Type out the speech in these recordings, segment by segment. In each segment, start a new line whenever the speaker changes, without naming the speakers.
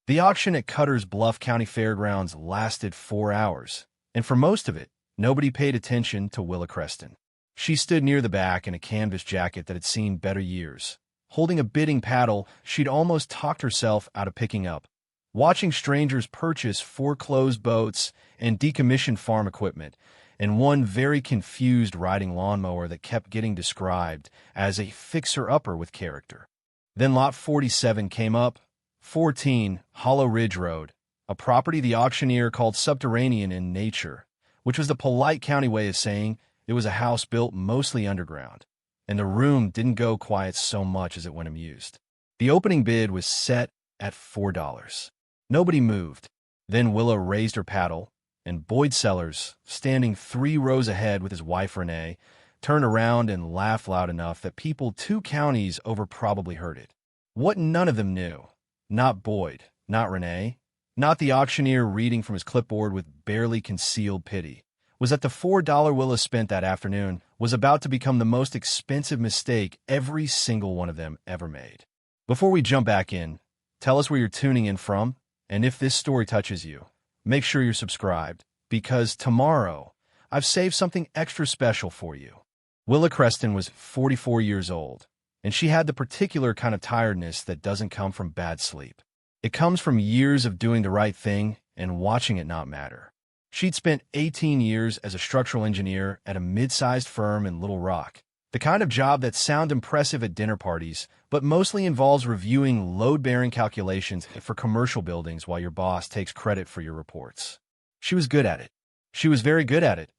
The auction at Cutters Bluff County Fairgrounds lasted 4 hours, and for most of it, nobody paid attention to Willa Creston. She stood near the back in a canvas jacket that had seen better years. Holding a bidding paddle she'd almost talked herself out of picking up. Watching strangers purchase foreclosed boats and decommissioned farm equipment, and one very confused riding lawnmower that kept getting described as a fixer-upper with character. Then Lot 47 came up, 14 Hollow Ridge Road, a property the auctioneer called subterranean in nature, which was the polite county way of saying it was a house built mostly underground, and the room didn't go quiet so much as it went amused. The opening bid was set at $4. Nobody moved. Then Willa raised her paddle, and Boyd Sellers, standing 3 rows ahead with his wife Renee, turned around and laughed loud enough that people 2 counties over probably heard it. What none of them knew, not Boyd, not Renee, not the auctioneer reading from his clipboard with barely concealed pity, was that the $4 Willa spent that afternoon was about to become the most expensive mistake every single one of them ever made. Before we jump back in, tell us where you're tuning in from, and if this story touches you, make sure you're subscribed, because tomorrow I've saved something extra special for you. Willa Creston was 44 years old, and she had the particular kind of tiredness that doesn't come from bad sleep. It comes from years of doing the right thing and watching it not matter. She'd spent 18 years as a structural engineer at a mid-sized firm in Little Rock, the kind of job that sounds impressive at dinner parties, but mostly involves reviewing load-bearing calculations for commercial buildings while your boss takes credit for your reports. She was good at it. She was very good at it,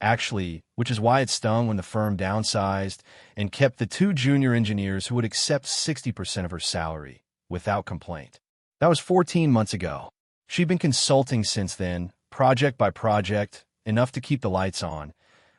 actually, which is why it stung when the firm downsized and kept the 2 junior engineers who would accept 60% of her salary without complaint. That was 14 months ago. She'd been consulting since then, project by project, enough to keep the lights on,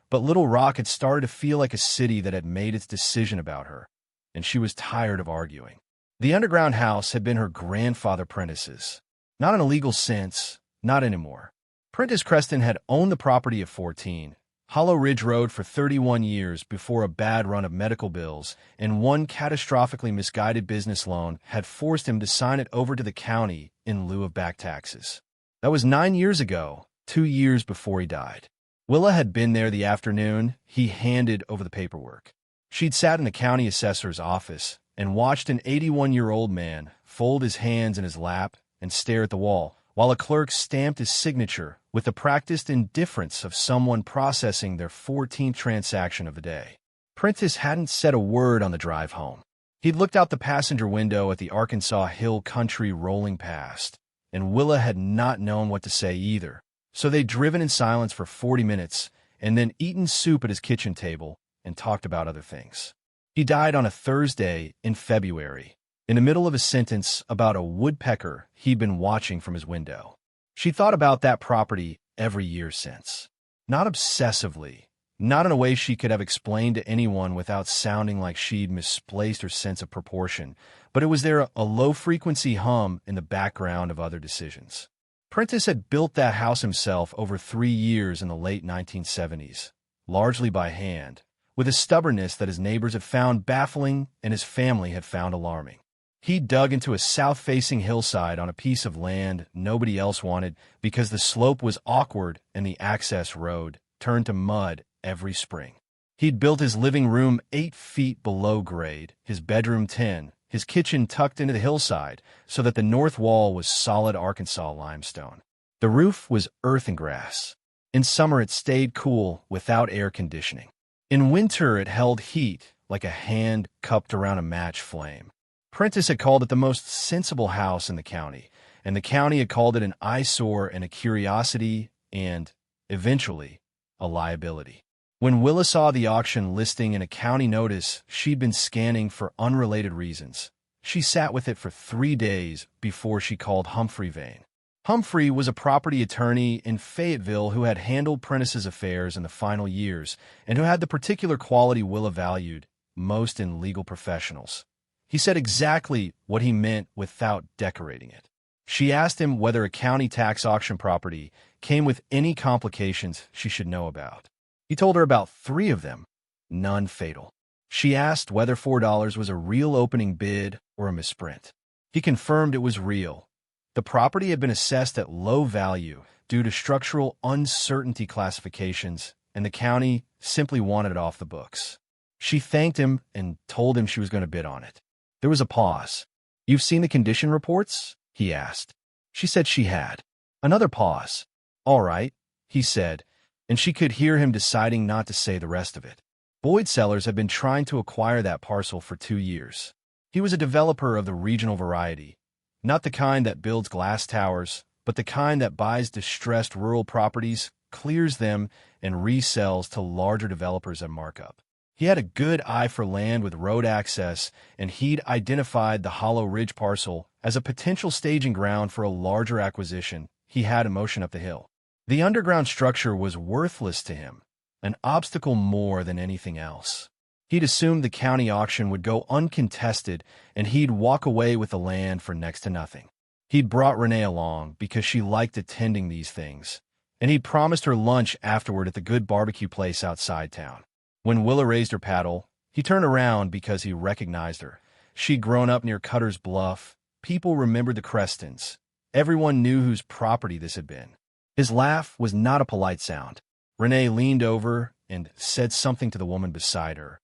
but Little Rock had started to feel like a city that had made its decision about her, and she was tired of arguing. The underground house had been her grandfather Prentice's. Not in a legal sense, not anymore. Prentice Creston had owned the property at 14, Hollow Ridge Road for 31 years before a bad run of medical bills and one catastrophically misguided business loan had forced him to sign it over to the county in lieu of back taxes. That was 9 years ago, 2 years before he died. Willa had been there the afternoon he handed over the paperwork. She'd sat in the county assessor's office and watched an 81-year-old man fold his hands in his lap and stare at the wall, while a clerk stamped his signature with the practiced indifference of someone processing their 14th transaction of the day. Prentice hadn't said a word on the drive home. He'd looked out the passenger window at the Arkansas Hill country rolling past, and Willa had not known what to say either, so they'd driven in silence for 40 minutes and then eaten soup at his kitchen table and talked about other things. He died on a Thursday in February, in the middle of a sentence about a woodpecker he'd been watching from his window. She thought about that property every year since. Not obsessively, not in a way she could have explained to anyone without sounding like she'd misplaced her sense of proportion, but it was there a low-frequency hum in the background of other decisions. Prentice had built that house himself over 3 years in the late 1970s, largely by hand, with a stubbornness that his neighbors had found baffling and his family had found alarming. He dug into a south-facing hillside on a piece of land nobody else wanted because the slope was awkward and the access road turned to mud every spring. He'd built his living room 8 feet below grade, his bedroom 10, his kitchen tucked into the hillside so that the north wall was solid Arkansas limestone. The roof was earth and grass. In summer it stayed cool without air conditioning. In winter it held heat like a hand cupped around a match flame. Prentice had called it the most sensible house in the county, and the county had called it an eyesore and a curiosity and, eventually, a liability. When Willa saw the auction listing in a county notice she'd been scanning for unrelated reasons, she sat with it for 3 days before she called Humphrey Vane. Humphrey was a property attorney in Fayetteville who had handled Prentice's affairs in the final years and who had the particular quality Willa valued most in legal professionals. He said exactly what he meant without decorating it. She asked him whether a county tax auction property came with any complications she should know about. He told her about 3 of them, none fatal. She asked whether $4 was a real opening bid or a misprint. He confirmed it was real, The property had been assessed at low value due to structural uncertainty classifications, and the county simply wanted it off the books. She thanked him and told him she was going to bid on it. There was a pause. "You've seen the condition reports?" he asked. She said she had. Another pause. "All right," he said, and she could hear him deciding not to say the rest of it. Boyd Sellers had been trying to acquire that parcel for 2 years. He was a developer of the regional variety, not the kind that builds glass towers, but the kind that buys distressed rural properties, clears them, and resells to larger developers at markup. He had a good eye for land with road access, and he'd identified the Hollow Ridge parcel as a potential staging ground for a larger acquisition he had in motion up the hill. The underground structure was worthless to him, an obstacle more than anything else. He'd assumed the county auction would go uncontested, and he'd walk away with the land for next to nothing. He'd brought Renee along because she liked attending these things, and he'd promised her lunch afterward at the good barbecue place outside town. When Willa raised her paddle, he turned around because he recognized her. She'd grown up near Cutters Bluff. People remembered the Crestons. Everyone knew whose property this had been. His laugh was not a polite sound. Renee leaned over and said something to the woman beside her,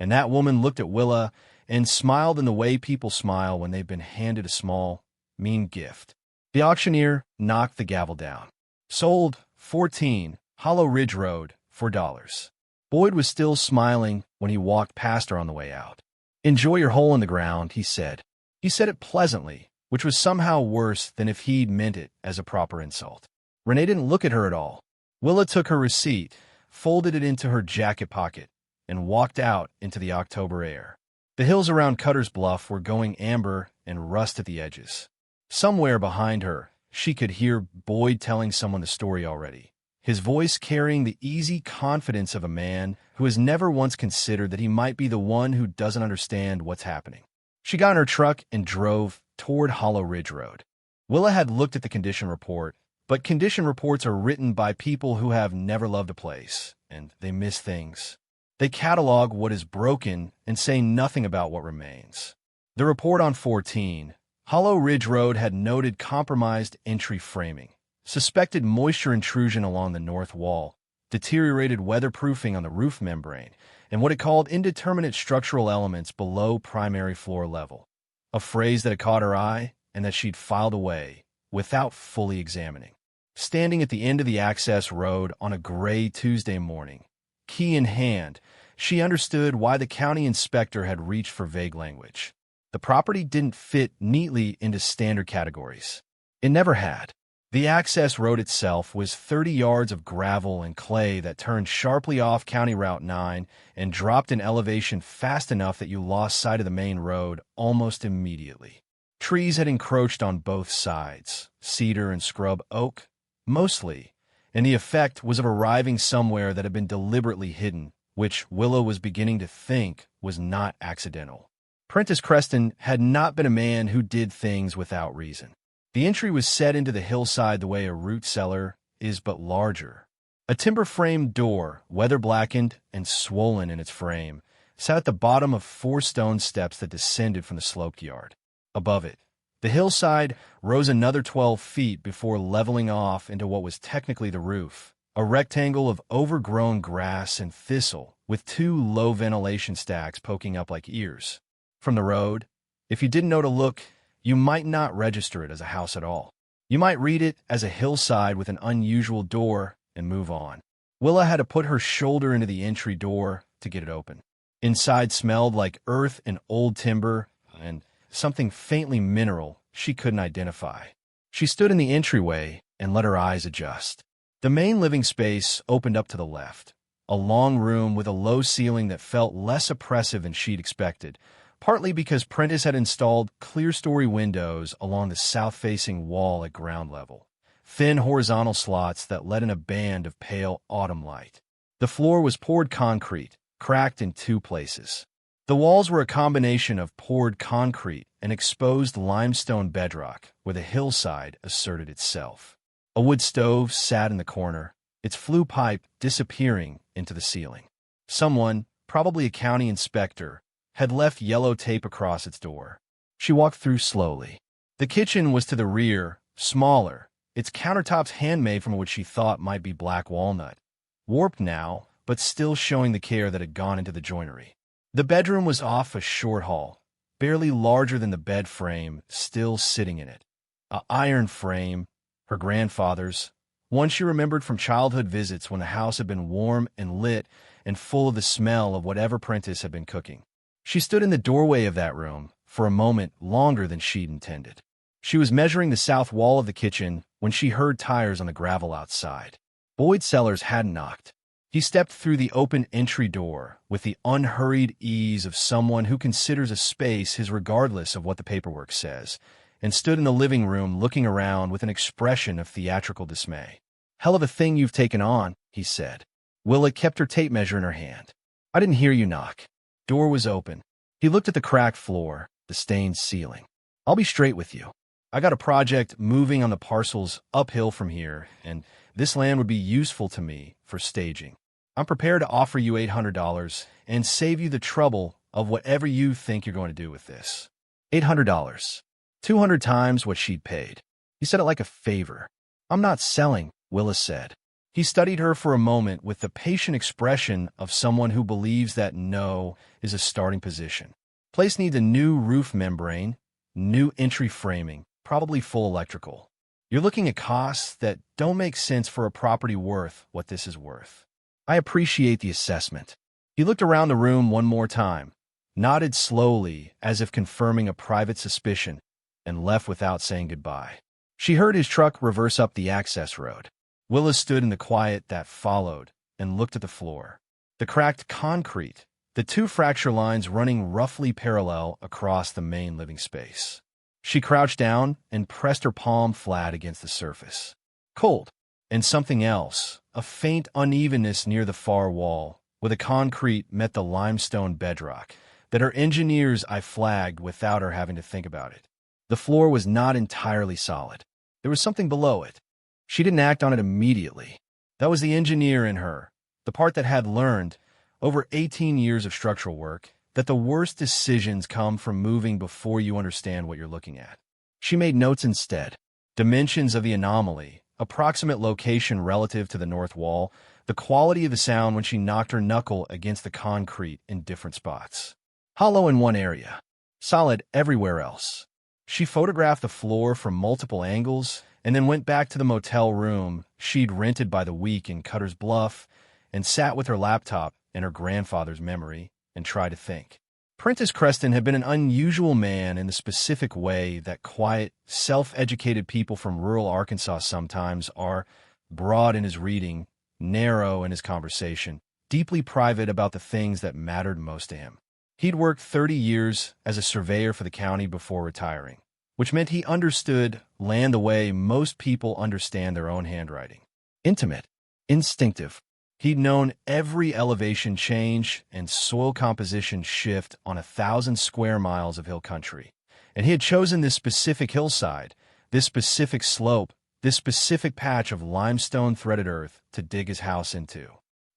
and that woman looked at Willa and smiled in the way people smile when they've been handed a small, mean gift. The auctioneer knocked the gavel down. "Sold, 14, Hollow Ridge Road, $4. Boyd was still smiling when he walked past her on the way out. "Enjoy your hole in the ground," he said. He said it pleasantly, which was somehow worse than if he'd meant it as a proper insult. Renee didn't look at her at all. Willa took her receipt, folded it into her jacket pocket, and walked out into the October air. The hills around Cutters Bluff were going amber and rust at the edges. Somewhere behind her, she could hear Boyd telling someone the story already, his voice carrying the easy confidence of a man who has never once considered that he might be the one who doesn't understand what's happening. She got in her truck and drove toward Hollow Ridge Road. Willa had looked at the condition report, but condition reports are written by people who have never loved a place, and they miss things. They catalog what is broken and say nothing about what remains. The report on 14, Hollow Ridge Road, had noted compromised entry framing, suspected moisture intrusion along the north wall, deteriorated weatherproofing on the roof membrane, and what it called indeterminate structural elements below primary floor level, a phrase that had caught her eye and that she'd filed away without fully examining. Standing at the end of the access road on a gray Tuesday morning, key in hand, she understood why the county inspector had reached for vague language. The property didn't fit neatly into standard categories. It never had. The access road itself was 30 yards of gravel and clay that turned sharply off County Route 9 and dropped in elevation fast enough that you lost sight of the main road almost immediately. Trees had encroached on both sides, cedar and scrub oak, mostly, and the effect was of arriving somewhere that had been deliberately hidden, which Willa was beginning to think was not accidental. Prentice Creston had not been a man who did things without reason. The entry was set into the hillside the way a root cellar is, but larger. A timber-framed door, weather-blackened and swollen in its frame, sat at the bottom of 4 stone steps that descended from the sloped yard. Above it, the hillside rose another 12 feet before leveling off into what was technically the roof, a rectangle of overgrown grass and thistle with 2 low ventilation stacks poking up like ears. From the road, if you didn't know to look, you might not register it as a house at all. You might read it as a hillside with an unusual door and move on. Willa had to put her shoulder into the entry door to get it open. Inside smelled like earth and old timber and something faintly mineral she couldn't identify. She stood in the entryway and let her eyes adjust. The main living space opened up to the left, a long room with a low ceiling that felt less oppressive than she'd expected, partly because Prentice had installed clear-story windows along the south-facing wall at ground level, thin horizontal slots that let in a band of pale autumn light. The floor was poured concrete, cracked in 2 places. The walls were a combination of poured concrete and exposed limestone bedrock where the hillside asserted itself. A wood stove sat in the corner, its flue pipe disappearing into the ceiling. Someone, probably a county inspector, had left yellow tape across its door. She walked through slowly. The kitchen was to the rear, smaller, its countertops handmade from what she thought might be black walnut, warped now, but still showing the care that had gone into the joinery. The bedroom was off a short hall, barely larger than the bed frame, still sitting in it. An iron frame, her grandfather's, one she remembered from childhood visits when the house had been warm and lit and full of the smell of whatever Prentice had been cooking. She stood in the doorway of that room for a moment longer than she'd intended. She was measuring the south wall of the kitchen when she heard tires on the gravel outside. Boyd Sellers hadn't knocked. He stepped through the open entry door with the unhurried ease of someone who considers a space his regardless of what the paperwork says, and stood in the living room looking around with an expression of theatrical dismay. "Hell of a thing you've taken on," he said. Willa kept her tape measure in her hand. "I didn't hear you knock." Door was open. He looked at the cracked floor, the stained ceiling. "I'll be straight with you. I got a project moving on the parcels uphill from here, and this land would be useful to me for staging. I'm prepared to offer you $800 and save you the trouble of whatever you think you're going to do with this." $800. 200 times what she'd paid. He said it like a favor. "I'm not selling," Willa said. He studied her for a moment with the patient expression of someone who believes that no is a starting position. Place needs a new roof membrane, new entry framing, probably full electrical. You're looking at costs that don't make sense for a property worth what this is worth. I appreciate the assessment." He looked around the room one more time, nodded slowly as if confirming a private suspicion, and left without saying goodbye. She heard his truck reverse up the access road. Willa stood in the quiet that followed and looked at the floor. The cracked concrete, the two fracture lines running roughly parallel across the main living space. She crouched down and pressed her palm flat against the surface. Cold. And something else, a faint unevenness near the far wall, where the concrete met the limestone bedrock, that her engineer's eye flagged without her having to think about it. The floor was not entirely solid. There was something below it. She didn't act on it immediately. That was the engineer in her, the part that had learned, over 18 years of structural work, that the worst decisions come from moving before you understand what you're looking at. She made notes instead. Dimensions of the anomaly, approximate location relative to the north wall, the quality of the sound when she knocked her knuckle against the concrete in different spots. Hollow in one area, solid everywhere else. She photographed the floor from multiple angles and then went back to the motel room she'd rented by the week in Cutters Bluff and sat with her laptop and her grandfather's memory and tried to think. Prentice Creston had been an unusual man in the specific way that quiet, self-educated people from rural Arkansas sometimes are, broad in his reading, narrow in his conversation, deeply private about the things that mattered most to him. He'd worked 30 years as a surveyor for the county before retiring, which meant he understood land the way most people understand their own handwriting. Intimate, instinctive. He'd known every elevation change and soil composition shift on 1,000 square miles of hill country, and he had chosen this specific hillside, this specific slope, this specific patch of limestone-threaded earth to dig his house into.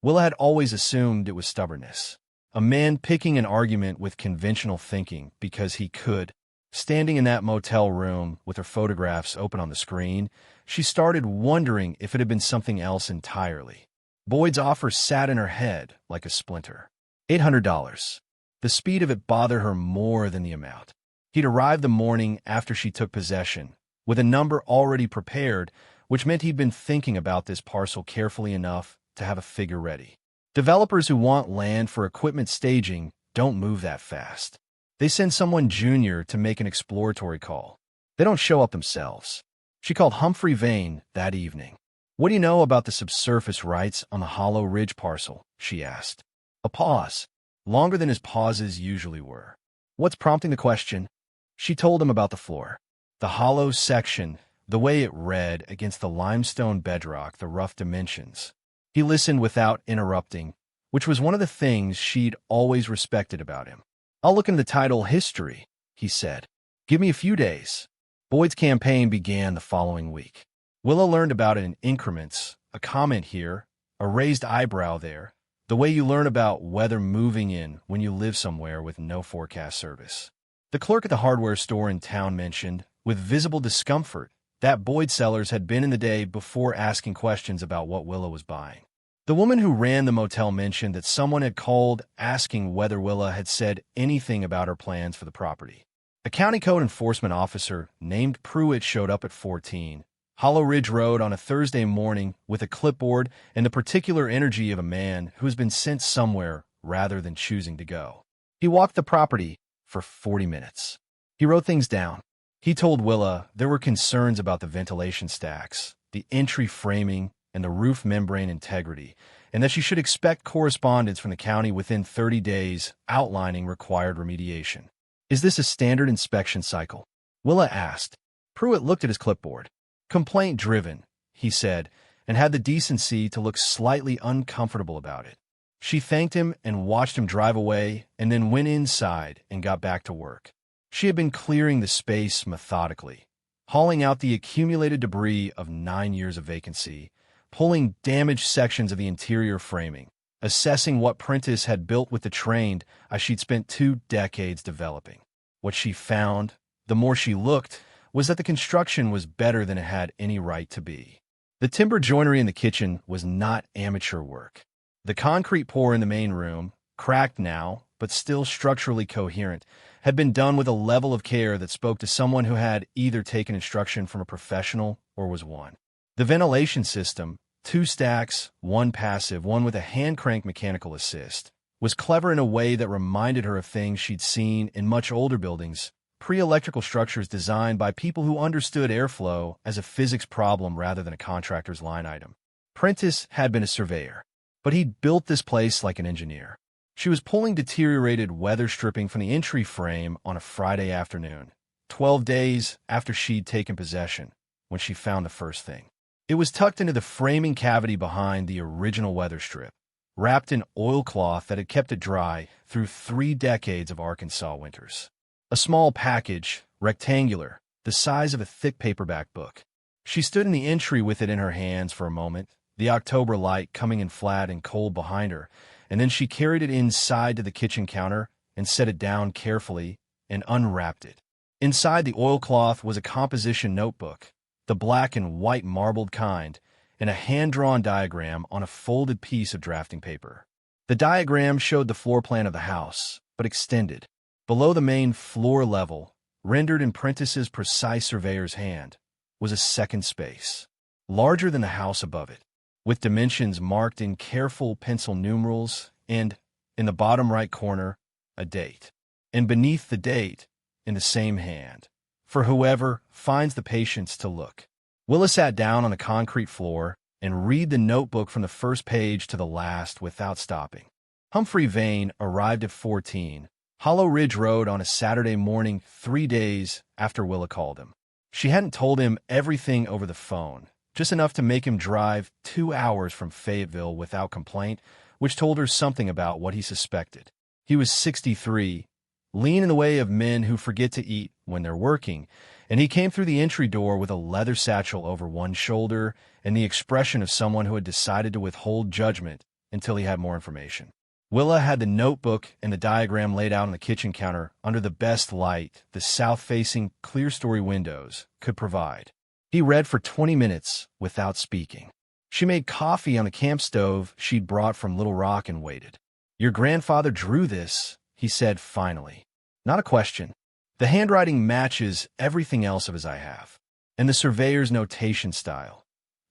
Willa had always assumed it was stubbornness, a man picking an argument with conventional thinking because he could. Standing in that motel room with her photographs open on the screen, she started wondering if it had been something else entirely. Boyd's offer sat in her head like a splinter. $800. The speed of it bothered her more than the amount. He'd arrived the morning after she took possession, with a number already prepared, which meant he'd been thinking about this parcel carefully enough to have a figure ready. Developers who want land for equipment staging don't move that fast. They send someone junior to make an exploratory call. They don't show up themselves. She called Humphrey Vane that evening. "What do you know about the subsurface rights on the Hollow Ridge parcel?" she asked. A pause, longer than his pauses usually were. "What's prompting the question?" She told him about the floor. The hollow section, the way it read against the limestone bedrock, the rough dimensions. He listened without interrupting, which was one of the things she'd always respected about him. "I'll look into the title history," he said. "Give me a few days." Boyd's campaign began the following week. Willa learned about it in increments, a comment here, a raised eyebrow there, the way you learn about weather moving in when you live somewhere with no forecast service. The clerk at the hardware store in town mentioned, with visible discomfort that Boyd Sellers had been in the day before asking questions about what Willa was buying. The woman who ran the motel mentioned that someone had called asking whether Willa had said anything about her plans for the property. A county code enforcement officer named Pruitt showed up at 14 Hollow Ridge Road on a Thursday morning with a clipboard and the particular energy of a man who has been sent somewhere rather than choosing to go. He walked the property for 40 minutes. He wrote things down. He told Willa there were concerns about the ventilation stacks, the entry framing, and the roof membrane integrity, and that she should expect correspondence from the county within 30 days outlining required remediation. "Is this a standard inspection cycle?" Willa asked. Pruitt looked at his clipboard. "Complaint-driven," he said, and had the decency to look slightly uncomfortable about it. She thanked him and watched him drive away, and then went inside and got back to work. She had been clearing the space methodically, hauling out the accumulated debris of 9 years of vacancy, pulling damaged sections of the interior framing, assessing what Prentice had built with the trained as she'd spent 2 decades developing. What she found, the more she looked, was that the construction was better than it had any right to be. The timber joinery in the kitchen was not amateur work. The concrete pour in the main room, cracked now, but still structurally coherent, had been done with a level of care that spoke to someone who had either taken instruction from a professional or was one. The ventilation system, 2 stacks, 1 passive, 1 with a hand-crank mechanical assist, was clever in a way that reminded her of things she'd seen in much older buildings, pre-electrical structures designed by people who understood airflow as a physics problem rather than a contractor's line item. Prentice had been a surveyor, but he'd built this place like an engineer. She was pulling deteriorated weather stripping from the entry frame on a Friday afternoon, 12 days after she'd taken possession, when she found the first thing. It was tucked into the framing cavity behind the original weather strip, wrapped in oilcloth that had kept it dry through 3 decades of Arkansas winters. A small package, rectangular, the size of a thick paperback book. She stood in the entry with it in her hands for a moment, the October light coming in flat and cold behind her, and then she carried it inside to the kitchen counter and set it down carefully and unwrapped it. Inside the oilcloth was a composition notebook, the black and white marbled kind, and a hand-drawn diagram on a folded piece of drafting paper. The diagram showed the floor plan of the house, but extended. Below the main floor level, rendered in Prentice's precise surveyor's hand, was a second space, larger than the house above it, with dimensions marked in careful pencil numerals and, in the bottom right corner, a date. And beneath the date, in the same hand, for whoever finds the patience to look. Willa sat down on the concrete floor and read the notebook from the first page to the last without stopping. Humphrey Vane arrived at 14 Hollow Ridge Road on a Saturday morning 3 days after Willa called him. She hadn't told him everything over the phone, just enough to make him drive 2 hours from Fayetteville without complaint, which told her something about what he suspected. He was 63, lean in the way of men who forget to eat when they're working, and he came through the entry door with a leather satchel over one shoulder and the expression of someone who had decided to withhold judgment until he had more information. Willa had the notebook and the diagram laid out on the kitchen counter under the best light the south-facing clear-story windows could provide. He read for 20 minutes without speaking. She made coffee on a camp stove she'd brought from Little Rock and waited. "Your grandfather drew this," he said finally. "Not a question. The handwriting matches everything else of his I have. And the surveyor's notation style.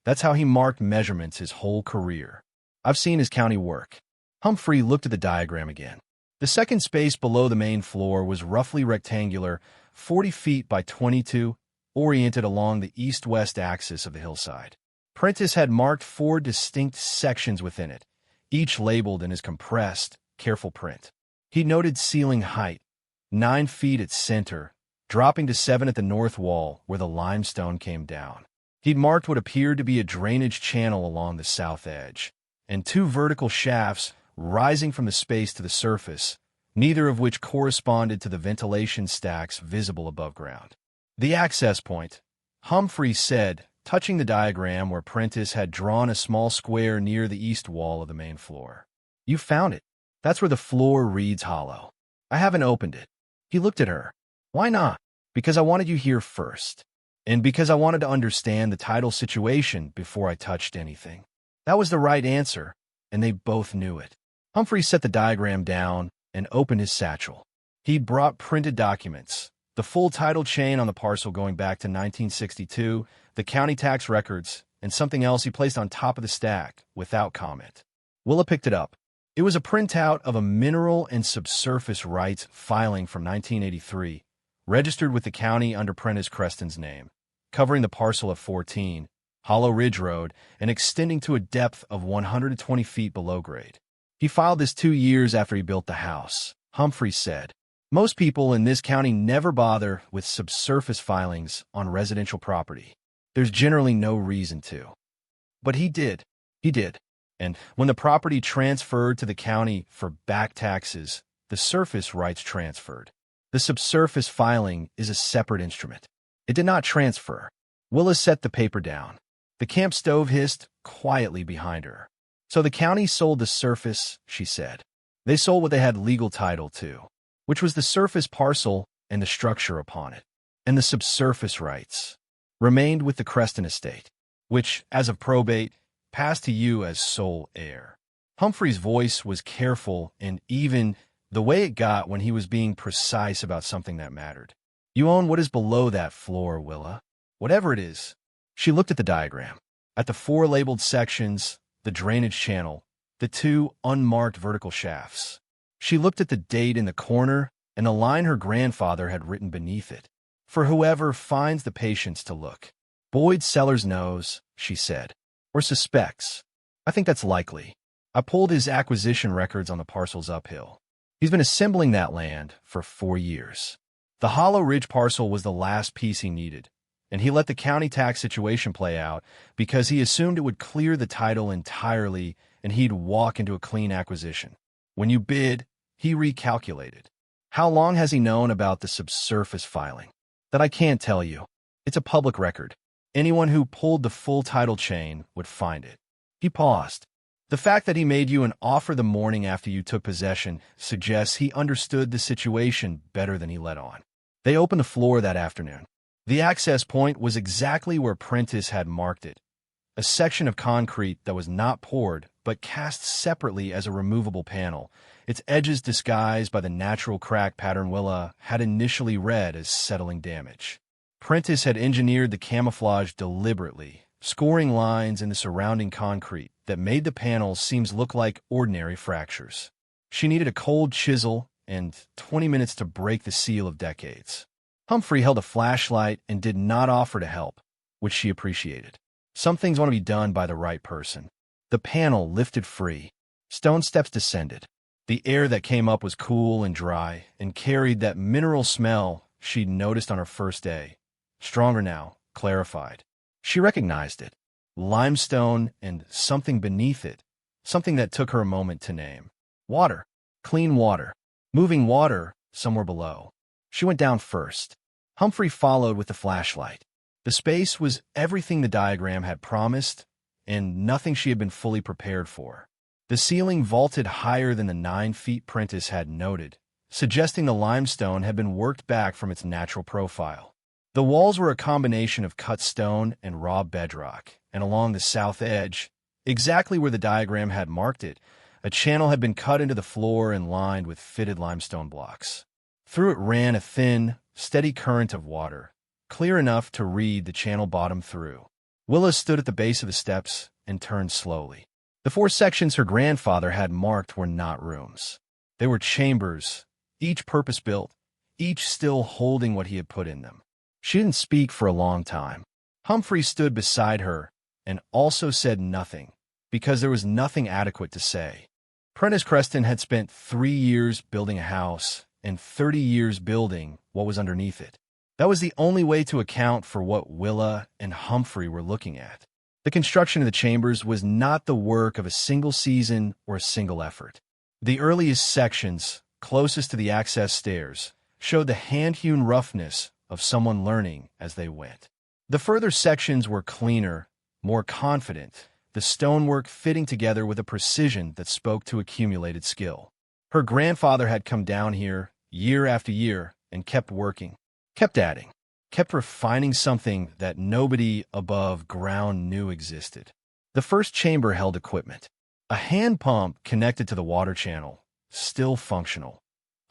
That's how he marked measurements his whole career. I've seen his county work." Humphrey looked at the diagram again. The second space below the main floor was roughly rectangular, 40 feet by 22, oriented along the east-west axis of the hillside. Prentice had marked 4 distinct sections within it, each labeled in his compressed, careful print. He noted ceiling height, 9 feet at center, dropping to 7 at the north wall where the limestone came down. He'd marked what appeared to be a drainage channel along the south edge, and 2 vertical shafts rising from the space to the surface, neither of which corresponded to the ventilation stacks visible above ground. "The access point," Humphrey said, touching the diagram where Prentice had drawn a small square near the east wall of the main floor. "You found it. That's where the floor reads hollow. I haven't opened it." He looked at her. "Why not?" Because I wanted you here first. And because I wanted to understand the title situation before I touched anything. That was the right answer, and they both knew it. Humphrey set the diagram down and opened his satchel. He'd brought printed documents, the full title chain on the parcel going back to 1962, the county tax records, and something else he placed on top of the stack without comment. Willa picked it up. It was a printout of a mineral and subsurface rights filing from 1983, registered with the county under Cutters Creston's name, covering the parcel of 14, Hollow Ridge Road, and extending to a depth of 120 feet below grade. He filed this 2 years after he built the house, Humphrey said. Most people in this county never bother with subsurface filings on residential property. There's generally no reason to. But he did. He did. And when the property transferred to the county for back taxes, the surface rights transferred. The subsurface filing is a separate instrument. It did not transfer. Willa set the paper down. The camp stove hissed quietly behind her. So the county sold the surface, she said. They sold what they had legal title to, which was the surface parcel and the structure upon it. And the subsurface rights remained with the Creston estate, which, as of probate, passed to you as sole heir. Humphrey's voice was careful and even the way it got when he was being precise about something that mattered. You own what is below that floor, Willa. Whatever it is. She looked at the diagram, at the 4 labeled sections, the drainage channel, the 2 unmarked vertical shafts. She looked at the date in the corner and the line her grandfather had written beneath it. For whoever finds the patience to look. Boyd Sellers knows, she said, or suspects. I think that's likely. I pulled his acquisition records on the parcels uphill. He's been assembling that land for 4 years. The Hollow Ridge parcel was the last piece he needed, and he let the county tax situation play out because he assumed it would clear the title entirely and he'd walk into a clean acquisition. When you bid, he recalculated. How long has he known about the subsurface filing? That I can't tell you. It's a public record. Anyone who pulled the full title chain would find it. He paused. The fact that he made you an offer the morning after you took possession suggests he understood the situation better than he let on. They opened the floor that afternoon. The access point was exactly where Prentice had marked it, a section of concrete that was not poured but cast separately as a removable panel, its edges disguised by the natural crack pattern Willa had initially read as settling damage. Prentice had engineered the camouflage deliberately, scoring lines in the surrounding concrete that made the panels seem look like ordinary fractures. She needed a cold chisel and 20 minutes to break the seal of decades. Humphrey held a flashlight and did not offer to help, which she appreciated. Some things want to be done by the right person. The panel lifted free. Stone steps descended. The air that came up was cool and dry and carried that mineral smell she'd noticed on her first day. Stronger now, clarified. She recognized it. Limestone and something beneath it, something that took her a moment to name. Water. Clean water. Moving water somewhere below. She went down first. Humphrey followed with the flashlight. The space was everything the diagram had promised, and nothing she had been fully prepared for. The ceiling vaulted higher than the 9 feet Prentice had noted, suggesting the limestone had been worked back from its natural profile. The walls were a combination of cut stone and raw bedrock, and along the south edge, exactly where the diagram had marked it, a channel had been cut into the floor and lined with fitted limestone blocks. Through it ran a thin, steady current of water, clear enough to read the channel bottom through. Willa stood at the base of the steps and turned slowly. The 4 sections her grandfather had marked were not rooms. They were chambers, each purpose-built, each still holding what he had put in them. She didn't speak for a long time. Humphrey stood beside her and also said nothing, because there was nothing adequate to say. Prentice Creston had spent 3 years building a house and 30 years building what was underneath it. That was the only way to account for what Willa and Humphrey were looking at. The construction of the chambers was not the work of a single season or a single effort. The earliest sections, closest to the access stairs, showed the hand-hewn roughness of someone learning as they went. The further sections were cleaner, more confident, the stonework fitting together with a precision that spoke to accumulated skill. Her grandfather had come down here, year after year, and kept working. Kept adding, kept refining something that nobody above ground knew existed. The first chamber held equipment. A hand pump connected to the water channel, still functional.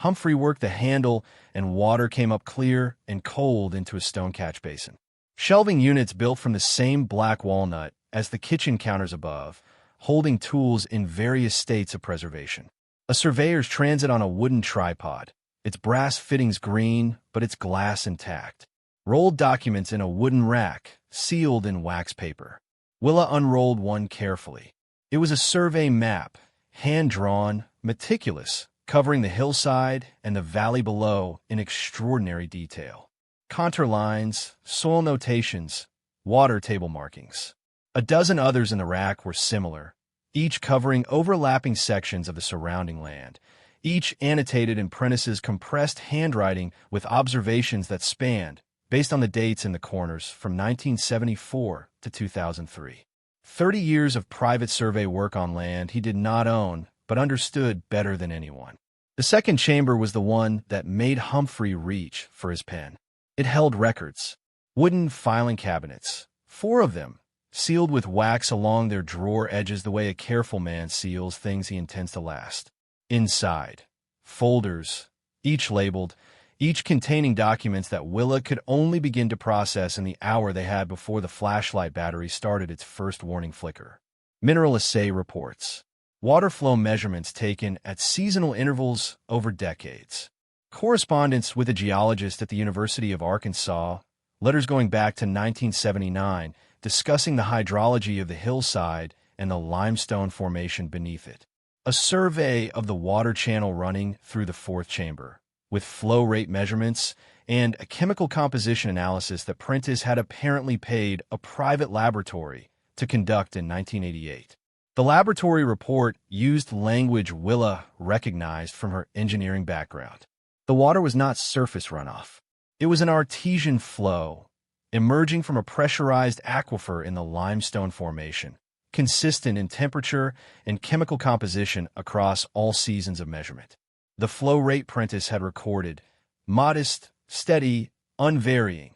Humphrey worked the handle, and water came up clear and cold into a stone catch basin. Shelving units built from the same black walnut as the kitchen counters above, holding tools in various states of preservation. A surveyor's transit on a wooden tripod, its brass fittings green, but its glass intact. Rolled documents in a wooden rack, sealed in wax paper. Willa unrolled one carefully. It was a survey map, hand-drawn, meticulous, covering the hillside and the valley below in extraordinary detail. Contour lines, soil notations, water table markings. A dozen others in the rack were similar, each covering overlapping sections of the surrounding land, each annotated in Prentice's compressed handwriting with observations that spanned, based on the dates in the corners, from 1974 to 2003. 30 years of private survey work on land he did not own, but understood better than anyone. The second chamber was the one that made Humphrey reach for his pen. It held records, wooden filing cabinets, 4 of them, sealed with wax along their drawer edges the way a careful man seals things he intends to last. Inside, folders, each labeled, each containing documents that Willa could only begin to process in the hour they had before the flashlight battery started its first warning flicker. Mineral assay reports, water flow measurements taken at seasonal intervals over decades, correspondence with a geologist at the University of Arkansas, letters going back to 1979 discussing the hydrology of the hillside and the limestone formation beneath it. A survey of the water channel running through the fourth chamber, with flow rate measurements and a chemical composition analysis that Prentice had apparently paid a private laboratory to conduct in 1988. The laboratory report used language Willa recognized from her engineering background. The water was not surface runoff. It was an artesian flow, emerging from a pressurized aquifer in the limestone formation, consistent in temperature and chemical composition across all seasons of measurement. The flow rate Prentice had recorded, modest, steady, unvarying,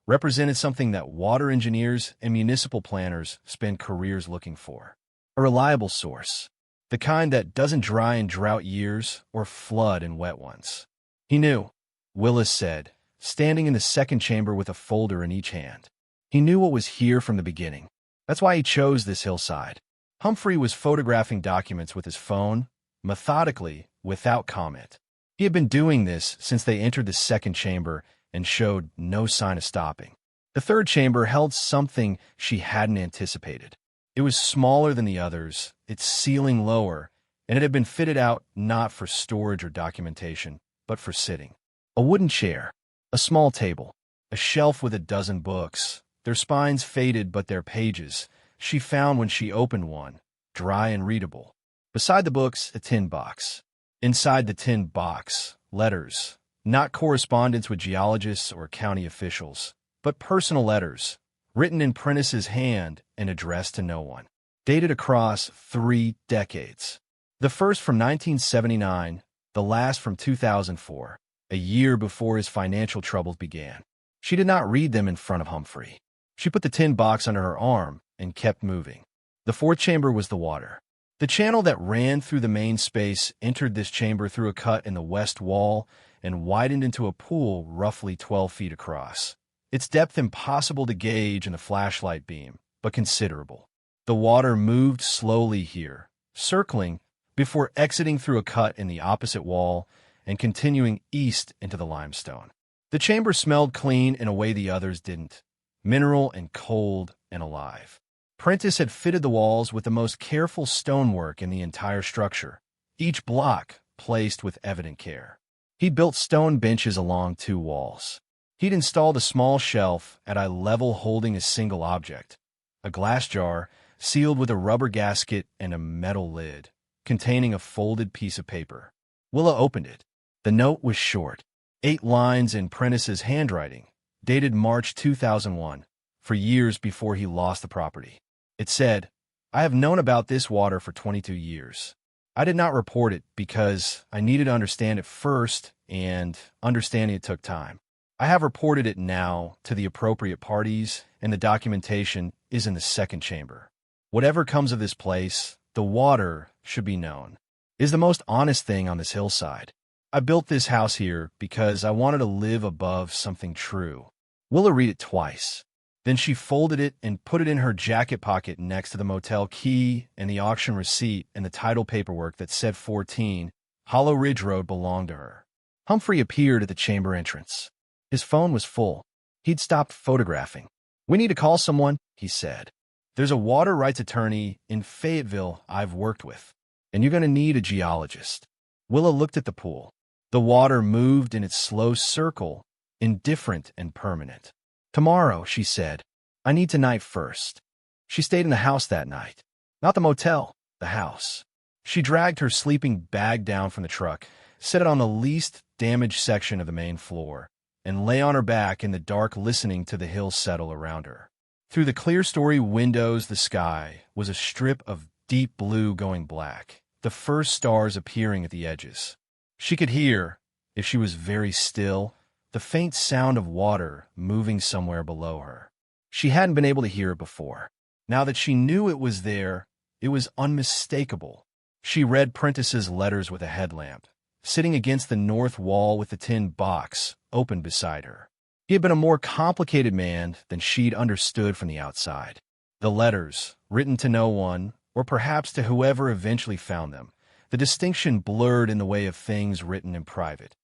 represented something that water engineers and municipal planners spend careers looking for. A reliable source, the kind that doesn't dry in drought years or flood in wet ones. He knew, Willis said, standing in the second chamber with a folder in each hand. He knew what was here from the beginning. That's why he chose this hillside. Humphrey was photographing documents with his phone, methodically, without comment. He had been doing this since they entered the second chamber and showed no sign of stopping. The third chamber held something she hadn't anticipated. It was smaller than the others, its ceiling lower, and it had been fitted out not for storage or documentation, but for sitting. A wooden chair, a small table, a shelf with a dozen books, their spines faded but their pages, she found when she opened one, dry and readable. Beside the books, a tin box. Inside the tin box, letters, not correspondence with geologists or county officials, but personal letters, written in Prentice's hand and addressed to no one, dated across 3 decades. The first from 1979, the last from 2004, a year before his financial troubles began. She did not read them in front of Humphrey. She put the tin box under her arm and kept moving. The fourth chamber was the water. The channel that ran through the main space entered this chamber through a cut in the west wall and widened into a pool roughly 12 feet across. Its depth impossible to gauge in the flashlight beam, but considerable. The water moved slowly here, circling, before exiting through a cut in the opposite wall and continuing east into the limestone. The chamber smelled clean in a way the others didn't, mineral and cold and alive. Prentice had fitted the walls with the most careful stonework in the entire structure, each block placed with evident care. He built stone benches along 2 walls. He'd installed a small shelf at eye level holding a single object, a glass jar sealed with a rubber gasket and a metal lid, containing a folded piece of paper. Willa opened it. The note was short, 8 lines in Prentice's handwriting, dated March 2001, for years before he lost the property. It said, "I have known about this water for 22 years. I did not report it because I needed to understand it first, and understanding it took time. I have reported it now to the appropriate parties, and the documentation is in the second chamber. Whatever comes of this place, the water should be known. Is the most honest thing on this hillside. I built this house here because I wanted to live above something true. Willa read it twice. Then she folded it and put it in her jacket pocket next to the motel key and the auction receipt and the title paperwork that said 14 Hollow Ridge Road belonged to her. Humphrey appeared at the chamber entrance. His phone was full. He'd stopped photographing. "We need to call someone," he said. "There's a water rights attorney in Fayetteville I've worked with, and you're going to need a geologist." Willa looked at the pool. The water moved in its slow circle, indifferent and permanent. "Tomorrow," she said. "I need tonight first." She stayed in the house that night. Not the motel, the house. She dragged her sleeping bag down from the truck, set it on the least damaged section of the main floor, and lay on her back in the dark listening to the hills settle around her. Through the clear-story windows, the sky was a strip of deep blue going black, the first stars appearing at the edges. She could hear, if she was very still, the faint sound of water moving somewhere below her. She hadn't been able to hear it before. Now that she knew it was there, it was unmistakable. She read Prentice's letters with a headlamp, sitting against the north wall with the tin box open beside her. He had been a more complicated man than she'd understood from the outside. The letters, written to no one, or perhaps to whoever eventually found them, the distinction blurred in the way of things written in private,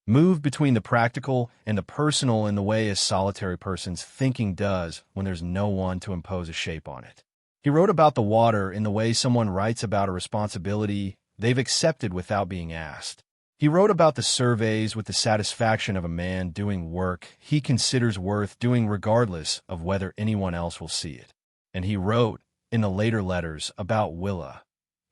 moved between the practical and the personal in the way a solitary person's thinking does when there's no one to impose a shape on it. He wrote about the water in the way someone writes about a responsibility they've accepted without being asked. He wrote about the surveys with the satisfaction of a man doing work he considers worth doing regardless of whether anyone else will see it. And he wrote, in the later letters, about Willa,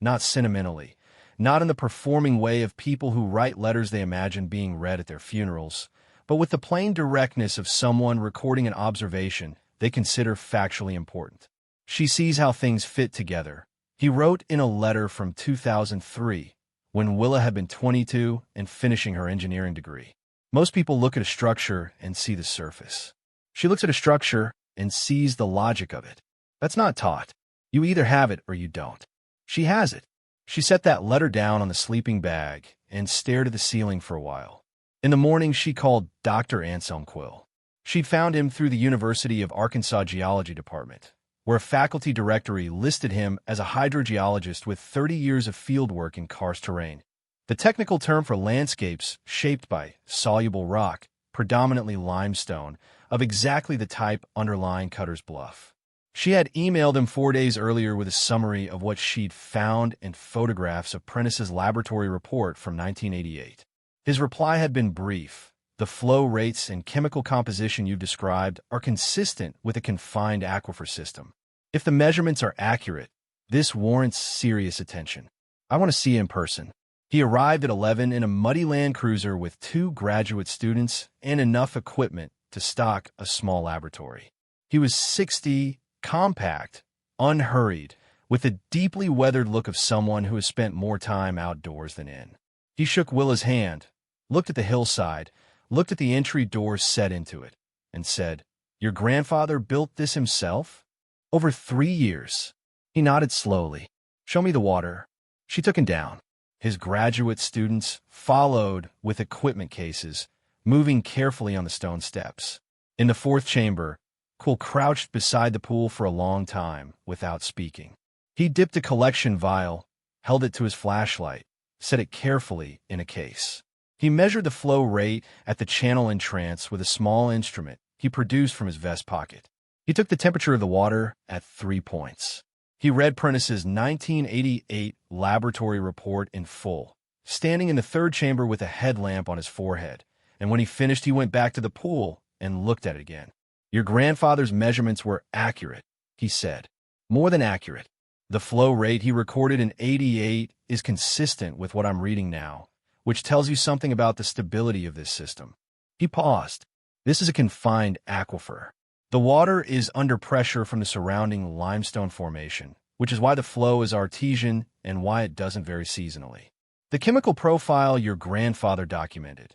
not sentimentally, not in the performing way of people who write letters they imagine being read at their funerals, but with the plain directness of someone recording an observation they consider factually important. She sees how things fit together. He wrote in a letter from 2003, when Willa had been 22 and finishing her engineering degree. Most people look at a structure and see the surface. She looks at a structure and sees the logic of it. That's not taught. You either have it or you don't. She has it. She set that letter down on the sleeping bag and stared at the ceiling for a while. In the morning, she called Dr. Anselm Quill. She'd found him through the University of Arkansas Geology Department, where a faculty directory listed him as a hydrogeologist with 30 years of fieldwork in karst terrain, the technical term for landscapes shaped by soluble rock, predominantly limestone, of exactly the type underlying Cutters Bluff. She had emailed him 4 days earlier with a summary of what she'd found and photographs of Prentice's laboratory report from 1988. His reply had been brief. "The flow rates and chemical composition you've described are consistent with a confined aquifer system. If the measurements are accurate, this warrants serious attention. I want to see you in person." He arrived at 11 in a muddy Land Cruiser with 2 graduate students and enough equipment to stock a small laboratory. He was 60, compact, unhurried, with the deeply weathered look of someone who has spent more time outdoors than in. He shook Willa's hand, looked at the hillside, looked at the entry doors set into it, and said, "Your grandfather built this himself?" "Over 3 years." He nodded slowly. "Show me the water." She took him down. His graduate students followed with equipment cases, moving carefully on the stone steps. In the fourth chamber, Quill crouched beside the pool for a long time without speaking. He dipped a collection vial, held it to his flashlight, set it carefully in a case. He measured the flow rate at the channel entrance with a small instrument he produced from his vest pocket. He took the temperature of the water at 3 points. He read Prentice's 1988 laboratory report in full, standing in the third chamber with a headlamp on his forehead, and when he finished he went back to the pool and looked at it again. "Your grandfather's measurements were accurate," he said. "More than accurate. The flow rate he recorded in 88 is consistent with what I'm reading now, which tells you something about the stability of this system." He paused. "This is a confined aquifer. The water is under pressure from the surrounding limestone formation, which is why the flow is artesian and why it doesn't vary seasonally. The chemical profile your grandfather documented: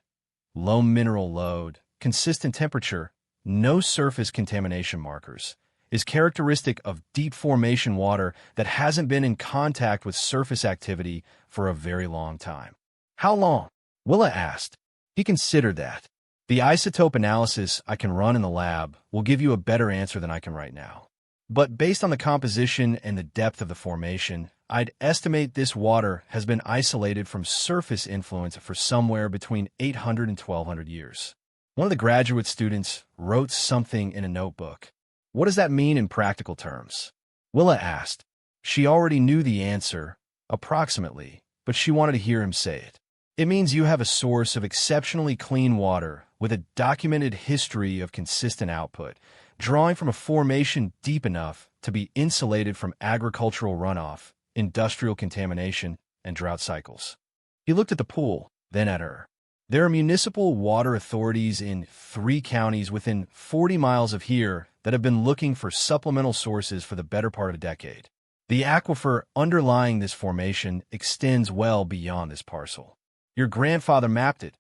low mineral load, consistent temperature, no surface contamination markers, is characteristic of deep formation water that hasn't been in contact with surface activity for a very long time. How long? Willa asked. He considered that. The isotope analysis I can run in the lab will give you a better answer than I can right now. But based on the composition and the depth of the formation, I'd estimate this water has been isolated from surface influence for somewhere between 800 and 1200 years. One of the graduate students wrote something in a notebook. What does that mean in practical terms? Willa asked. She already knew the answer, approximately, but she wanted to hear him say it. It means you have a source of exceptionally clean water with a documented history of consistent output, drawing from a formation deep enough to be insulated from agricultural runoff, industrial contamination, and drought cycles. He looked at the pool, then at her. There are municipal water authorities in 3 counties within 40 miles of here that have been looking for supplemental sources for the better part of a decade. The aquifer underlying this formation extends well beyond this parcel. Your grandfather mapped it.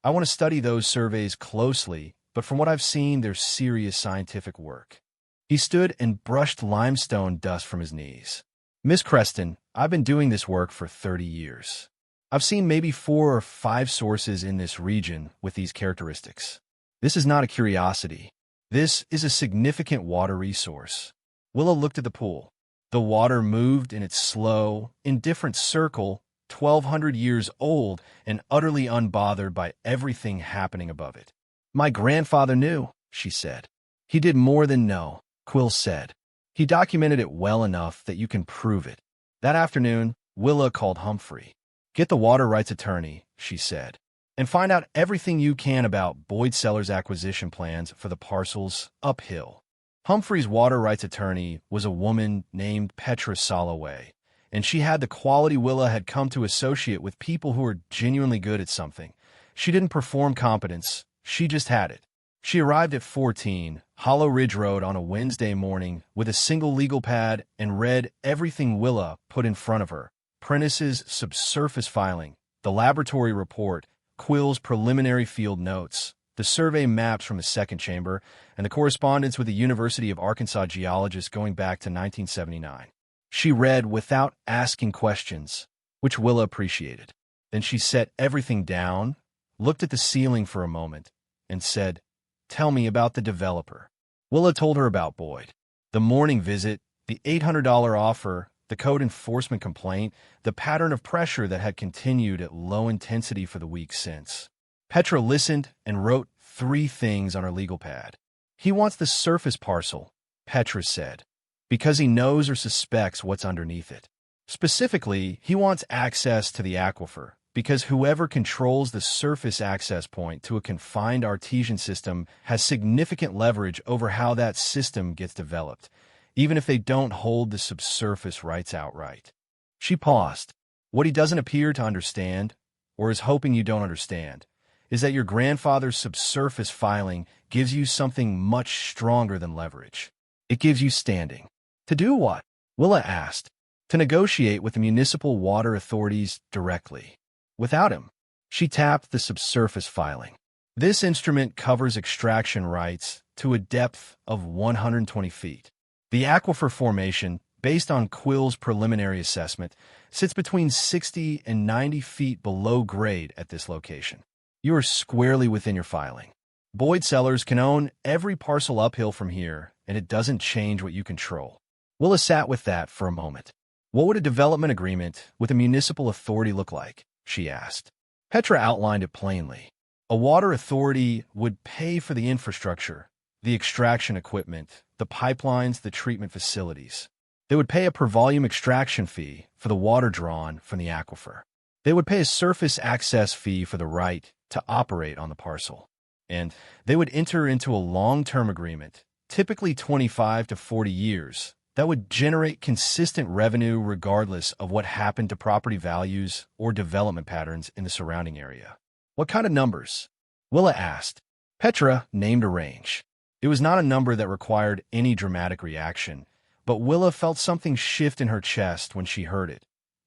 I want to study those surveys closely, but from what I've seen, there's serious scientific work. He stood and brushed limestone dust from his knees. Miss Creston, I've been doing this work for 30 years. I've seen maybe 4 or 5 sources in this region with these characteristics. This is not a curiosity. This is a significant water resource. Willa looked at the pool. The water moved in its slow, indifferent circle, 1,200 years old and utterly unbothered by everything happening above it. My grandfather knew, she said. He did more than know, Quill said. He documented it well enough that you can prove it. That afternoon, Willa called Humphrey. Get the water rights attorney, she said, and find out everything you can about Boyd Sellers' acquisition plans for the parcels uphill. Humphrey's water rights attorney was a woman named Petra Soloway, and she had the quality Willa had come to associate with people who were genuinely good at something. She didn't perform competence, she just had it. She arrived at 14 Hollow Ridge Road on a Wednesday morning with a single legal pad and read everything Willa put in front of her. Prentice's subsurface filing, the laboratory report, Quill's preliminary field notes, the survey maps from the second chamber, and the correspondence with the University of Arkansas geologists going back to 1979. She read without asking questions, which Willa appreciated. Then she set everything down, looked at the ceiling for a moment, and said, "Tell me about the developer." Willa told her about Boyd. The morning visit, the $800 offer, the code enforcement complaint, the pattern of pressure that had continued at low intensity for the week since. Petra listened and wrote 3 things on her legal pad. He wants the surface parcel, Petra said, because he knows or suspects what's underneath it. Specifically, he wants access to the aquifer, because whoever controls the surface access point to a confined artesian system has significant leverage over how that system gets developed, even if they don't hold the subsurface rights outright. She paused. What he doesn't appear to understand, or is hoping you don't understand, is that your grandfather's subsurface filing gives you something much stronger than leverage. It gives you standing. To do what? Willa asked. To negotiate with the municipal water authorities directly. Without him, she tapped the subsurface filing. This instrument covers extraction rights to a depth of 120 feet. The aquifer formation, based on Quill's preliminary assessment, sits between 60 and 90 feet below grade at this location. You are squarely within your filing. Boyd Sellers can own every parcel uphill from here, and it doesn't change what you control. Willa sat with that for a moment. What would a development agreement with a municipal authority look like? She asked. Petra outlined it plainly. A water authority would pay for the infrastructure, the extraction equipment, the pipelines, the treatment facilities. They would pay a per-volume extraction fee for the water drawn from the aquifer. They would pay a surface access fee for the right to operate on the parcel. And they would enter into a long-term agreement, typically 25 to 40 years, that would generate consistent revenue regardless of what happened to property values or development patterns in the surrounding area. What kind of numbers? Willa asked. Petra named a range. It was not a number that required any dramatic reaction, but Willa felt something shift in her chest when she heard it.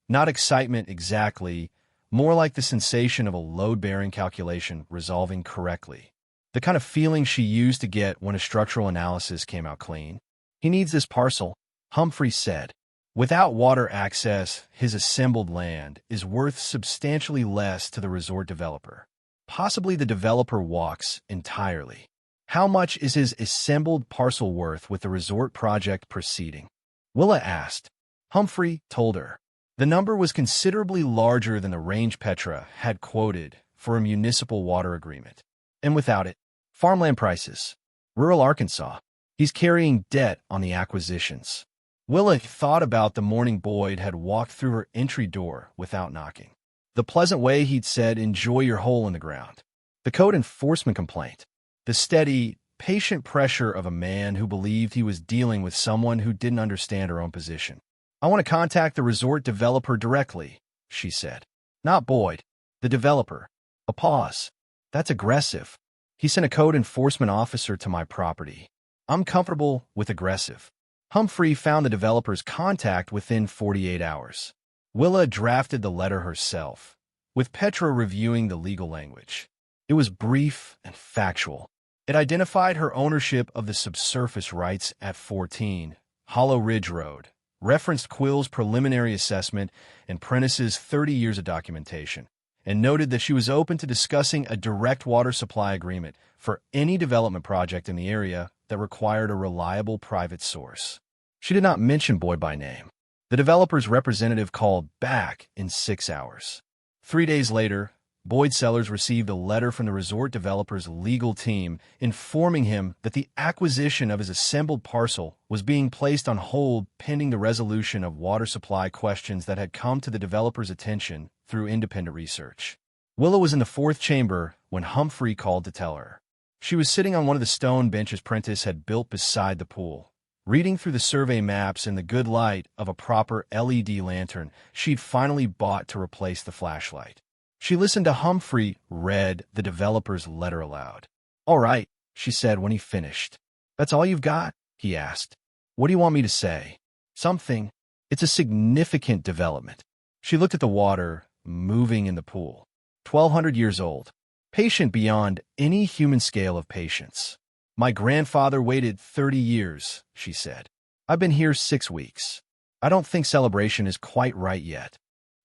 Not excitement exactly, more like the sensation of a load-bearing calculation resolving correctly. The kind of feeling she used to get when a structural analysis came out clean. He needs this parcel, Humphrey said. Without water access, his assembled land is worth substantially less to the resort developer. Possibly the developer walks entirely. How much is his assembled parcel worth with the resort project proceeding? Willa asked. Humphrey told her. The number was considerably larger than the range Petra had quoted for a municipal water agreement. And without it, farmland prices. Rural Arkansas. He's carrying debt on the acquisitions. Willa thought about the morning Boyd had walked through her entry door without knocking. The pleasant way he'd said, "Enjoy your hole in the ground." The code enforcement complaint. The steady, patient pressure of a man who believed he was dealing with someone who didn't understand her own position. "I want to contact the resort developer directly," she said. "Not Boyd. The developer." A pause. "That's aggressive. He sent a code enforcement officer to my property. I'm comfortable with aggressive." Humphrey found the developer's contact within 48 hours. Willa drafted the letter herself, with Petra reviewing the legal language. It was brief and factual. It identified her ownership of the subsurface rights at 14 Hollow Ridge Road, referenced Quill's preliminary assessment and Prentice's 30 years of documentation, and noted that she was open to discussing a direct water supply agreement for any development project in the area that required a reliable private source. She did not mention Boyd by name. The developer's representative called back in 6 hours. 3 days later, Boyd Sellers received a letter from the resort developer's legal team informing him that the acquisition of his assembled parcel was being placed on hold pending the resolution of water supply questions that had come to the developer's attention through independent research. Willa was in the fourth chamber when Humphrey called to tell her. She was sitting on one of the stone benches Prentice had built beside the pool, reading through the survey maps in the good light of a proper LED lantern she'd finally bought to replace the flashlight. She listened to Humphrey read the developer's letter aloud. "All right," she said when he finished. "That's all you've got?" he asked. "What do you want me to say?" "Something. It's a significant development." She looked at the water moving in the pool. 1,200 years old. Patient beyond any human scale of patience. "My grandfather waited 30 years, she said. "I've been here 6 weeks. I don't think celebration is quite right yet."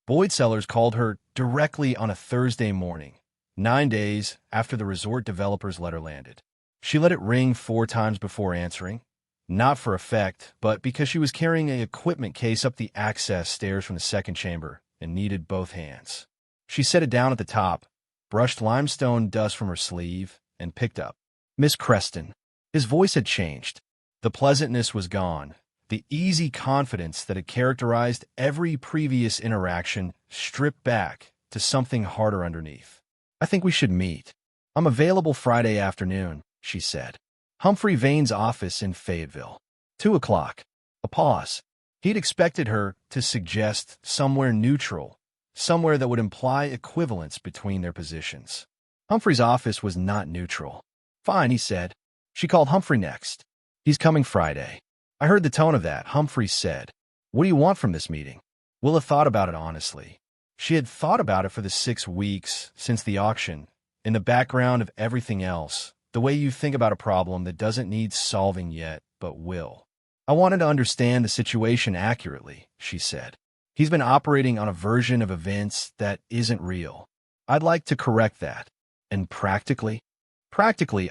Boyd Sellers called her directly on a Thursday morning, 9 days after the resort developer's letter landed. She let it ring 4 times before answering, not for effect, but because she was carrying an equipment case up the access stairs from the second chamber and needed both hands. She set it down at the top, brushed limestone dust from her sleeve, and picked up. "Miss Creston." His voice had changed. The pleasantness was gone. The easy confidence that had characterized every previous interaction stripped back to something harder underneath. "I think we should meet. I'm available Friday afternoon," she said. Humphrey Vane's office in Fayetteville. 2 o'clock. A pause. He'd expected her to suggest somewhere neutral, somewhere that would imply equivalence between their positions. Humphrey's office was not neutral. "Fine," he said. She called Humphrey next. "He's coming Friday." "I heard the tone of that," Humphrey said. "What do you want from this meeting?" Willa thought about it honestly. She had thought about it for the 6 weeks since the auction, in the background of everything else, the way you think about a problem that doesn't need solving yet, but will. "I wanted to understand the situation accurately," she said. "He's been operating on a version of events that isn't real. I'd like to correct that. And practically,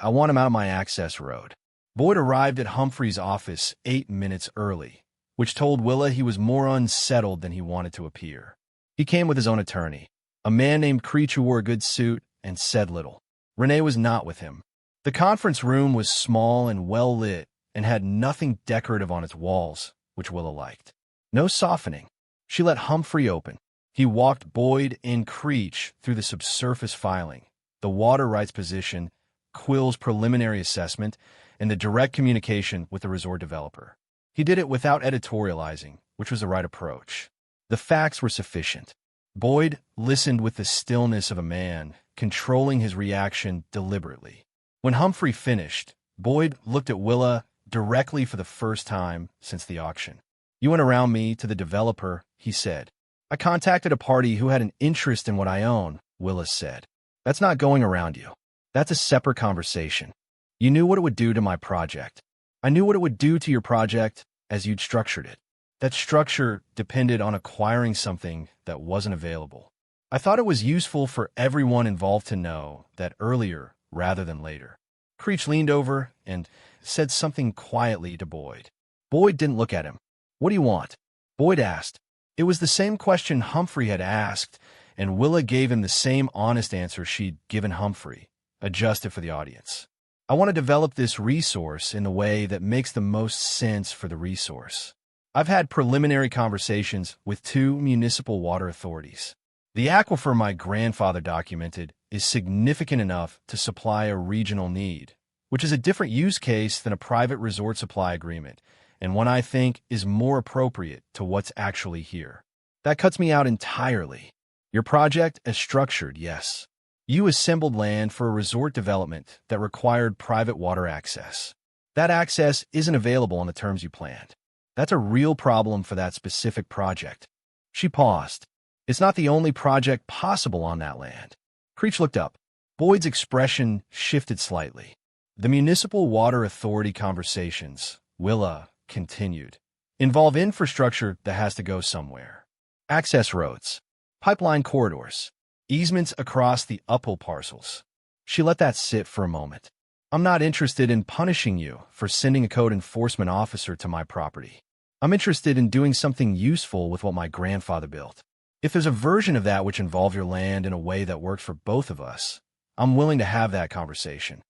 I want him out of my access road." Boyd arrived at Humphrey's office 8 minutes early, which told Willa he was more unsettled than he wanted to appear. He came with his own attorney, a man named Creech who wore a good suit and said little. Renee was not with him. The conference room was small and well lit and had nothing decorative on its walls, which Willa liked. No softening. She let Humphrey open. He walked Boyd and Creech through the subsurface filing, the water rights position, Quill's preliminary assessment, and the direct communication with the resort developer. He did it without editorializing, which was the right approach. The facts were sufficient. Boyd listened with the stillness of a man, controlling his reaction deliberately. When Humphrey finished, Boyd looked at Willa directly for the first time since the auction. "You went around me to the developer," he said. "I contacted a party who had an interest in what I own," Willa said. "That's not going around you." That's a separate conversation. You knew what it would do to my project. I knew what it would do to your project as you'd structured it. That structure depended on acquiring something that wasn't available. I thought it was useful for everyone involved to know that earlier rather than later. Creech leaned over and said something quietly to Boyd. Boyd didn't look at him. What do you want? Boyd asked. It was the same question Humphrey had asked, and Willa gave him the same honest answer she'd given Humphrey, adjusted for the audience. I want to develop this resource in the way that makes the most sense for the resource. I've had preliminary conversations with 2 municipal water authorities. The aquifer my grandfather documented is significant enough to supply a regional need, which is a different use case than a private resort supply agreement, and one I think is more appropriate to what's actually here. That cuts me out entirely. Your project as structured, yes. You assembled land for a resort development that required private water access. That access isn't available on the terms you planned. That's a real problem for that specific project. She paused. It's not the only project possible on that land. Creech looked up. Boyd's expression shifted slightly. The municipal water authority conversations, Willa continued, involve infrastructure that has to go somewhere. Access roads, pipeline corridors, easements across the uphill parcels. She let that sit for a moment. I'm not interested in punishing you for sending a code enforcement officer to my property. I'm interested in doing something useful with what my grandfather built. If there's a version of that which involves your land in a way that works for both of us, I'm willing to have that conversation.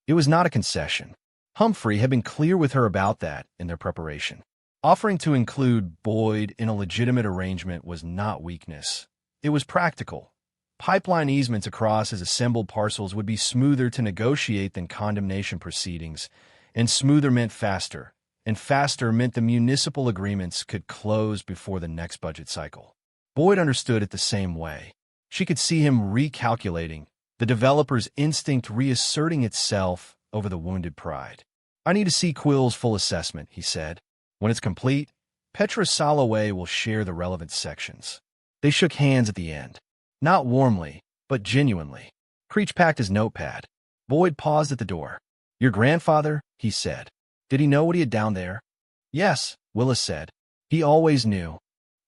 It was not a concession. Humphrey had been clear with her about that in their preparation. Offering to include Boyd in a legitimate arrangement was not weakness. It was practical. Pipeline easements across his assembled parcels would be smoother to negotiate than condemnation proceedings, and smoother meant faster, and faster meant the municipal agreements could close before the next budget cycle. Boyd understood it the same way. She could see him recalculating, the developer's instinct reasserting itself over the wounded pride. I need to see Quill's full assessment, he said. When it's complete, Petra Soloway will share the relevant sections. They shook hands at the end. Not warmly, but genuinely. Creech packed his notepad. Boyd paused at the door. Your grandfather, he said. Did he know what he had down there? Yes, Willa said. He always knew.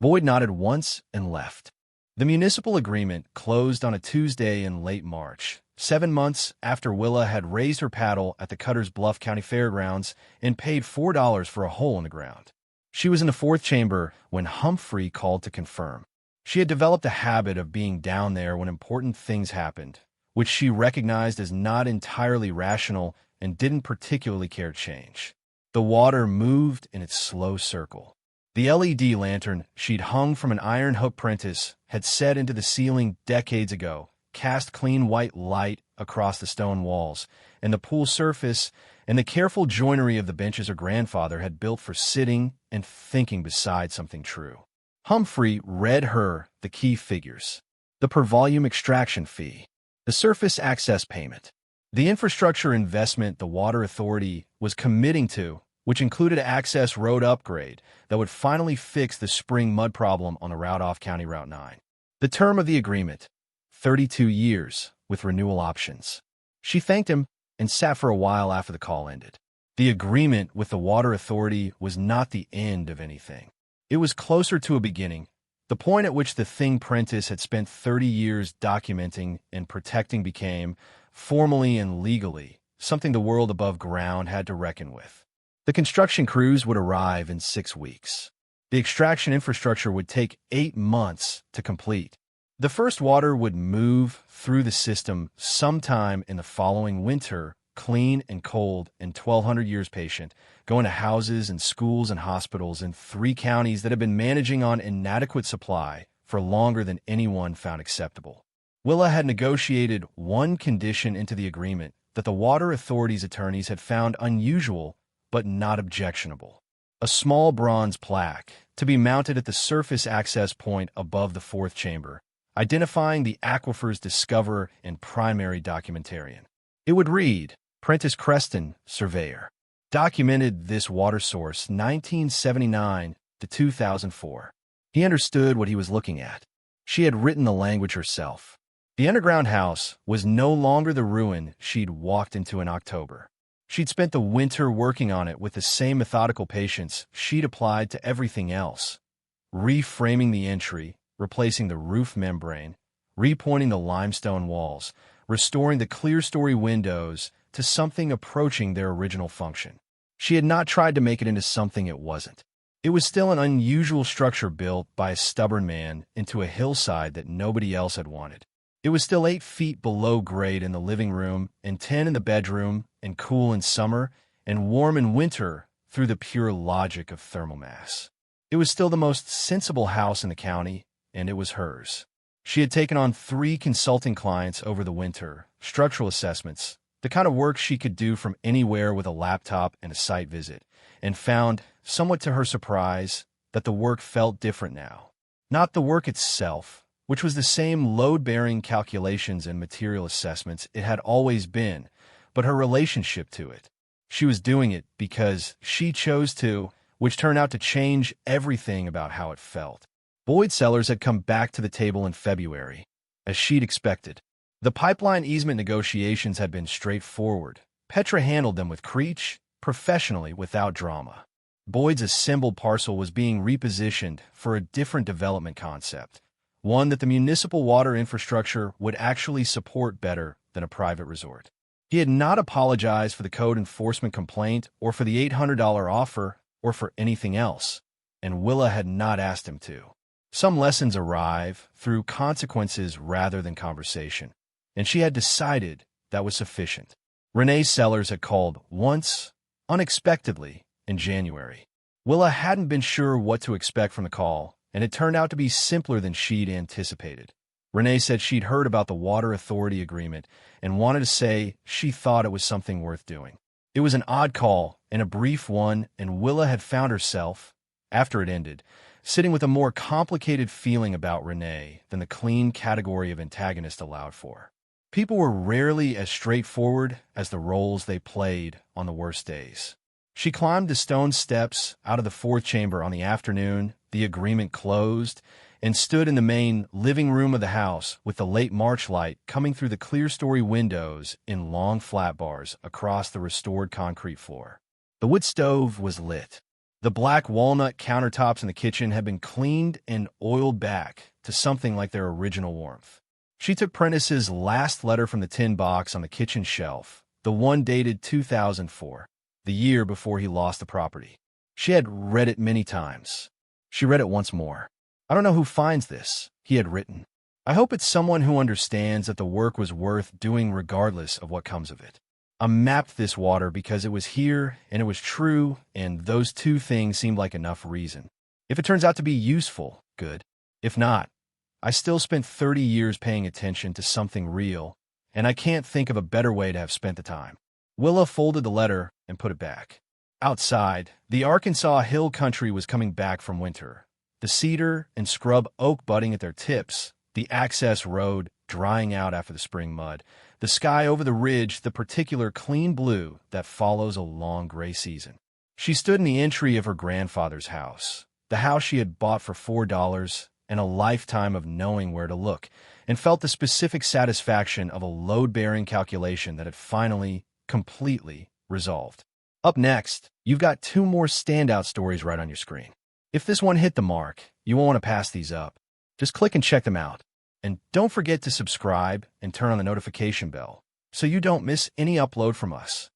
Boyd nodded once and left. The municipal agreement closed on a Tuesday in late March, 7 months after Willa had raised her paddle at the Cutters Bluff County Fairgrounds and paid $4 for a hole in the ground. She was in the 4th chamber when Humphrey called to confirm. She had developed a habit of being down there when important things happened, which she recognized as not entirely rational and didn't particularly care to change. The water moved in its slow circle. The LED lantern she'd hung from an iron hook prentice had set into the ceiling decades ago, cast clean white light across the stone walls, and the pool surface and the careful joinery of the benches her grandfather had built for sitting and thinking beside something true. Humphrey read her the key figures: the per-volume extraction fee, the surface access payment, the infrastructure investment the Water Authority was committing to, which included an access road upgrade that would finally fix the spring mud problem on the route off County Route 9. The term of the agreement, 32 years, with renewal options. She thanked him and sat for a while after the call ended. The agreement with the Water Authority was not the end of anything. It was closer to a beginning, the point at which the thing Prentice had spent 30 years documenting and protecting became, formally and legally, something the world above ground had to reckon with. The construction crews would arrive in 6 weeks. The extraction infrastructure would take 8 months to complete. The first water would move through the system sometime in the following winter, clean and cold and 1,200 years patient, going to houses and schools and hospitals in 3 counties that had been managing on inadequate supply for longer than anyone found acceptable. Willa had negotiated one condition into the agreement that the Water Authority's attorneys had found unusual but not objectionable: a small bronze plaque to be mounted at the surface access point above the 4th chamber, identifying the aquifer's discoverer and primary documentarian. It would read, Willa Creston, surveyor. Documented this water source 1979 to 2004. He understood what he was looking at. She had written the language herself. The underground house was no longer the ruin she'd walked into in October. She'd spent the winter working on it with the same methodical patience she'd applied to everything else, reframing the entry, replacing the roof membrane, repointing the limestone walls, restoring the clear-story windows to something approaching their original function. She had not tried to make it into something it wasn't. It was still an unusual structure built by a stubborn man into a hillside that nobody else had wanted. It was still 8 feet below grade in the living room and 10 in the bedroom, and cool in summer and warm in winter through the pure logic of thermal mass. It was still the most sensible house in the county, and it was hers. She had taken on 3 consulting clients over the winter, structural assessments, the kind of work she could do from anywhere with a laptop and a site visit, and found, somewhat to her surprise, that the work felt different now. Not the work itself, which was the same load-bearing calculations and material assessments it had always been, but her relationship to it. She was doing it because she chose to, which turned out to change everything about how it felt. Boyd Sellers had come back to the table in February, as she'd expected. The pipeline easement negotiations had been straightforward. Petra handled them with Creech, professionally, without drama. Boyd's assembled parcel was being repositioned for a different development concept, one that the municipal water infrastructure would actually support better than a private resort. He had not apologized for the code enforcement complaint or for the $800 offer or for anything else, and Willa had not asked him to. Some lessons arrive through consequences rather than conversation, and she had decided that was sufficient. Renee Sellers had called once, unexpectedly, in January. Willa hadn't been sure what to expect from the call, and it turned out to be simpler than she'd anticipated. Renee said she'd heard about the Water Authority agreement and wanted to say she thought it was something worth doing. It was an odd call and a brief one, and Willa had found herself, after it ended, sitting with a more complicated feeling about Renee than the clean category of antagonist allowed for. People were rarely as straightforward as the roles they played on the worst days. She climbed the stone steps out of the 4th chamber on the afternoon the agreement closed and stood in the main living room of the house with the late March light coming through the clear-story windows in long flat bars across the restored concrete floor. The wood stove was lit. The black walnut countertops in the kitchen had been cleaned and oiled back to something like their original warmth. She took Prentice's last letter from the tin box on the kitchen shelf, the one dated 2004, the year before he lost the property. She had read it many times. She read it once more. "I don't know who finds this," he had written. "I hope it's someone who understands that the work was worth doing regardless of what comes of it. I mapped this water because it was here and it was true, and those 2 things seemed like enough reason. If it turns out to be useful, good. If not, I still spent 30 years paying attention to something real, and I can't think of a better way to have spent the time." Willa folded the letter and put it back. Outside, the Arkansas hill country was coming back from winter. The cedar and scrub oak budding at their tips, the access road drying out after the spring mud, the sky over the ridge the particular clean blue that follows a long gray season. She stood in the entry of her grandfather's house, the house she had bought for $4 and a lifetime of knowing where to look, and felt the specific satisfaction of a load-bearing calculation that had finally, completely resolved. Up next, you've got 2 more standout stories right on your screen. If this one hit the mark, you won't want to pass these up. Just click and check them out. And don't forget to subscribe and turn on the notification bell so you don't miss any upload from us.